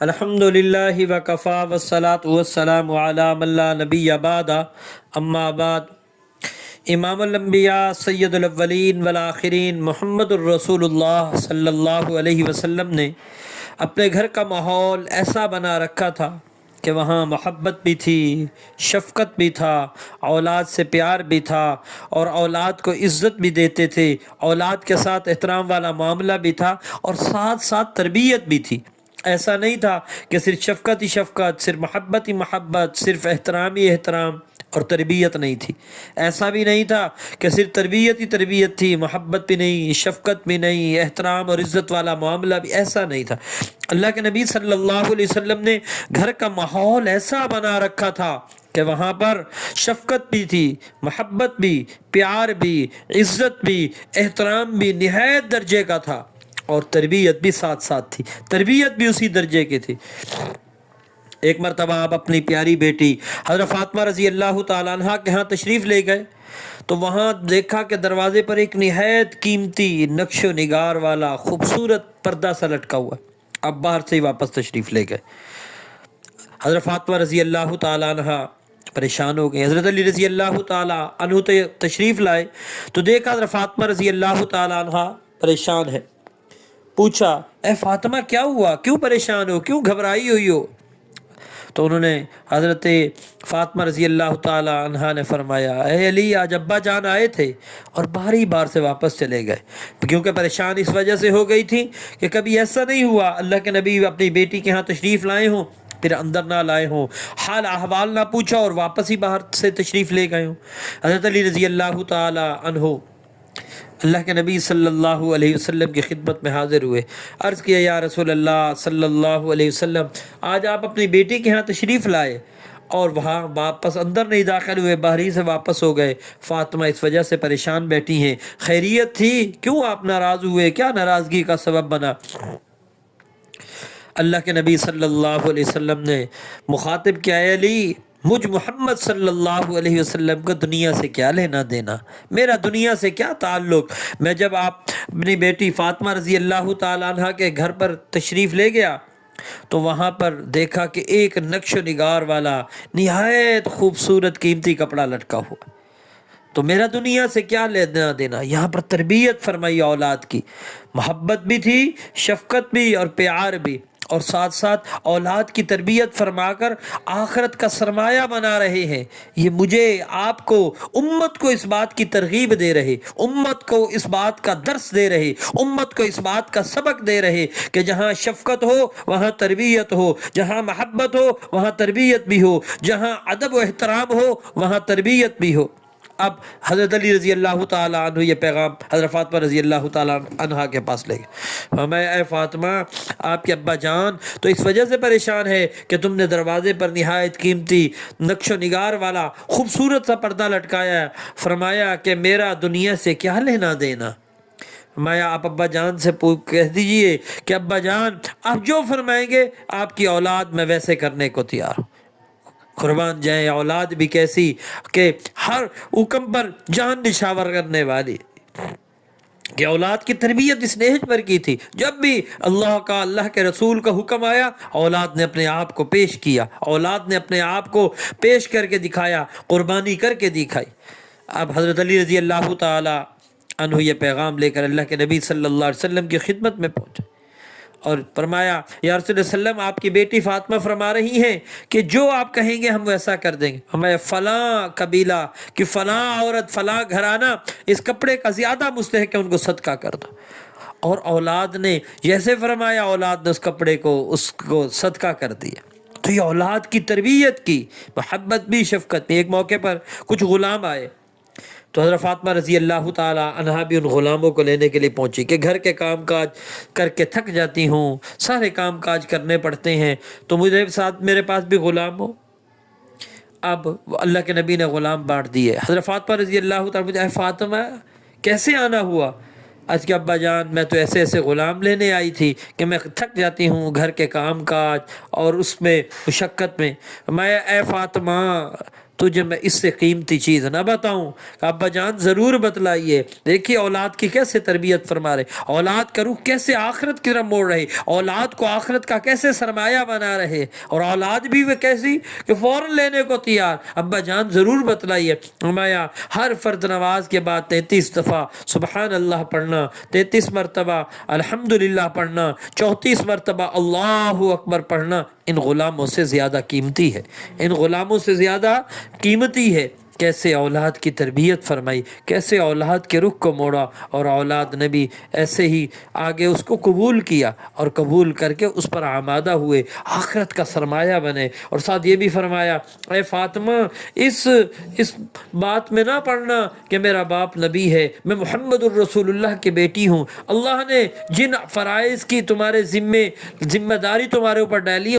الحمد للہ وکفا والصلاۃ والسلام علی من لا نبی بعد اما بعد۔ امام الانبیاء سید الاولین والآخرین محمد الرسول اللہ صلی اللہ علیہ وسلم نے اپنے گھر کا ماحول ایسا بنا رکھا تھا کہ وہاں محبت بھی تھی، شفقت بھی تھا، اولاد سے پیار بھی تھا، اور اولاد کو عزت بھی دیتے تھے، اولاد کے ساتھ احترام والا معاملہ بھی تھا، اور ساتھ ساتھ تربیت بھی تھی۔ ایسا نہیں تھا کہ صرف شفقت ہی شفقت، صرف محبت ہی محبت، صرف احترام ہی احترام اور تربیت نہیں تھی۔ ایسا بھی نہیں تھا کہ صرف تربیت ہی تربیت تھی، محبت بھی نہیں، شفقت بھی نہیں، احترام اور عزت والا معاملہ بھی، ایسا نہیں تھا۔ اللہ کے نبی صلی اللہ علیہ وسلم نے گھر کا ماحول ایسا بنا رکھا تھا کہ وہاں پر شفقت بھی تھی، محبت بھی، پیار بھی، عزت بھی، احترام بھی نہایت درجے کا تھا، اور تربیت بھی ساتھ ساتھ تھی، تربیت بھی اسی درجے کی تھی۔ ایک مرتبہ آپ اپنی پیاری بیٹی حضرت فاطمہ رضی اللہ تعالیٰ عنہ کے ہاں تشریف لے گئے تو وہاں دیکھا کہ دروازے پر ایک نہایت قیمتی نقش و نگار والا خوبصورت پردہ سا لٹکا ہوا ہے۔ آپ باہر سے ہی واپس تشریف لے گئے۔ حضرت فاطمہ رضی اللہ تعالیٰ عنہ پریشان ہو گئے۔ حضرت علی رضی اللہ تعالیٰ عنہ تشریف لائے تو دیکھا حضرت فاطمہ رضی اللہ تعالیٰ عنہ پریشان ہے۔ پوچھا، اے فاطمہ کیا ہوا، کیوں پریشان ہو، کیوں گھبرائی ہوئی ہو؟ تو انہوں نے حضرت فاطمہ رضی اللہ تعالی عنہا نے فرمایا، اے علی، آج ابا جان آئے تھے اور باری بار سے واپس چلے گئے، کیونکہ پریشان اس وجہ سے ہو گئی تھی کہ کبھی ایسا نہیں ہوا اللہ کے نبی اپنی بیٹی کے ہاں تشریف لائے ہوں پھر اندر نہ لائے ہوں، حال احوال نہ پوچھا اور واپس ہی باہر سے تشریف لے گئے ہوں۔ حضرت علی رضی اللہ تعالی عنہ اللہ کے نبی صلی اللہ علیہ وسلم کی خدمت میں حاضر ہوئے۔ عرض کیا، یا رسول اللہ صلی اللہ علیہ وسلم، آج آپ اپنی بیٹی کے ہاں تشریف لائے اور وہاں واپس اندر نہیں داخل ہوئے، باہر ہی سے واپس ہو گئے، فاطمہ اس وجہ سے پریشان بیٹھی ہیں، خیریت تھی؟ کیوں آپ ناراض ہوئے؟ کیا ناراضگی کا سبب بنا؟ اللہ کے نبی صلی اللہ علیہ وسلم نے مخاطب کیا، اے علی، مجھ محمد صلی اللہ علیہ وسلم کو دنیا سے کیا لینا دینا، میرا دنیا سے کیا تعلق؟ میں جب آپ اپنی بیٹی فاطمہ رضی اللہ تعالیٰ عنہ کے گھر پر تشریف لے گیا تو وہاں پر دیکھا کہ ایک نقش و نگار والا نہایت خوبصورت قیمتی کپڑا لٹکا ہوا، تو میرا دنیا سے کیا لینا دینا؟ یہاں پر تربیت فرمائی اولاد کی، محبت بھی تھی، شفقت بھی اور پیار بھی، اور ساتھ ساتھ اولاد کی تربیت فرما کر آخرت کا سرمایہ بنا رہے ہیں۔ یہ مجھے، آپ کو، امت کو اس بات کی ترغیب دے رہے، امت کو اس بات کا درس دے رہے، امت کو اس بات کا سبق دے رہے کہ جہاں شفقت ہو وہاں تربیت ہو، جہاں محبت ہو وہاں تربیت بھی ہو، جہاں ادب و احترام ہو وہاں تربیت بھی ہو۔ اب حضرت علی رضی اللہ تعالیٰ عنہ یہ پیغام حضرت فاطمہ رضی اللہ تعالیٰ عنہ کے پاس لے گئے۔ فرمایا، اے فاطمہ، آپ کے ابا جان تو اس وجہ سے پریشان ہے کہ تم نے دروازے پر نہایت قیمتی نقش و نگار والا خوبصورت سا پردہ لٹکایا ہے۔ فرمایا کہ میرا دنیا سے کیا لینا دینا؟ فرمایا، آپ ابا جان سے کہہ دیجئے کہ ابا جان آپ جو فرمائیں گے آپ کی اولاد میں ویسے کرنے کو تیار ہوں۔ قربان جائیں، اولاد بھی کیسی کہ ہر حکم پر جان نشاور کرنے والی، کہ اولاد کی تربیت اس نہج پر کی تھی، جب بھی اللہ کا، اللہ کے رسول کا حکم آیا اولاد نے اپنے آپ کو پیش کیا، اولاد نے اپنے آپ کو پیش کر کے دکھایا، قربانی کر کے دکھائی۔ اب حضرت علی رضی اللہ تعالی عنہ یہ پیغام لے کر اللہ کے نبی صلی اللہ علیہ وسلم کی خدمت میں پہنچے اور فرمایا، یا رسول اللہ صلی اللہ علیہ وسلم، آپ کی بیٹی فاطمہ فرما رہی ہیں کہ جو آپ کہیں گے ہم ویسا کر دیں گے۔ ہمیں فلاں قبیلہ کہ فلاں عورت، فلاں گھرانہ اس کپڑے کا زیادہ مستحق ہے، ان کو صدقہ کر دو۔ اور اولاد نے جیسے فرمایا، اولاد نے اس کپڑے کو اس کو صدقہ کر دیا۔ تو یہ اولاد کی تربیت کی، محبت بھی، شفقت بھی۔ ایک موقع پر کچھ غلام آئے تو حضرت فاطمہ رضی اللہ تعالی عنہا بھی ان غلاموں کو لینے کے لیے پہنچی کہ گھر کے کام کاج کر کے تھک جاتی ہوں، سارے کام کاج کرنے پڑتے ہیں، تو مجھے ساتھ میرے پاس بھی غلام ہو۔ اب اللہ کے نبی نے غلام بانٹ دیے۔ حضرت فاطمہ رضی اللہ تعالی، اے فاطمہ کیسے آنا ہوا؟ آج کے ابا جان میں تو ایسے ایسے غلام لینے آئی تھی کہ میں تھک جاتی ہوں گھر کے کام کاج اور اس میں مشقت میں۔ میں، اے فاطمہ تجھے میں اس سے قیمتی چیز نہ بتاؤں؟ کہ ابا جان ضرور بتلائیے۔ دیکھیے اولاد کی کیسے تربیت فرما رہے، اولاد کا روح کیسے آخرت کی طرف موڑ رہے، اولاد کو آخرت کا کیسے سرمایہ بنا رہے، اور اولاد بھی وہ کیسی کہ فوراً لینے کو تیار۔ ابا جان ضرور بتلائیے۔ فرمایا ہر فرض نماز کے بعد 33 دفعہ سبحان اللہ پڑھنا، 33 مرتبہ الحمدللہ پڑھنا، 34 مرتبہ اللہ اکبر پڑھنا ان غلاموں سے زیادہ قیمتی ہے، ان غلاموں سے زیادہ قیمتی ہے۔ کیسے اولاد کی تربیت فرمائی، کیسے اولاد کے رخ کو موڑا، اور اولاد نے بھی ایسے ہی آگے اس کو قبول کیا، اور قبول کر کے اس پر آمادہ ہوئے، آخرت کا سرمایہ بنے۔ اور ساتھ یہ بھی فرمایا اے فاطمہ اس بات میں نہ پڑھنا کہ میرا باپ نبی ہے، میں محمد الرسول اللہ کی بیٹی ہوں، اللہ نے جن فرائض کی تمہارے ذمہ داری تمہارے اوپر ڈالی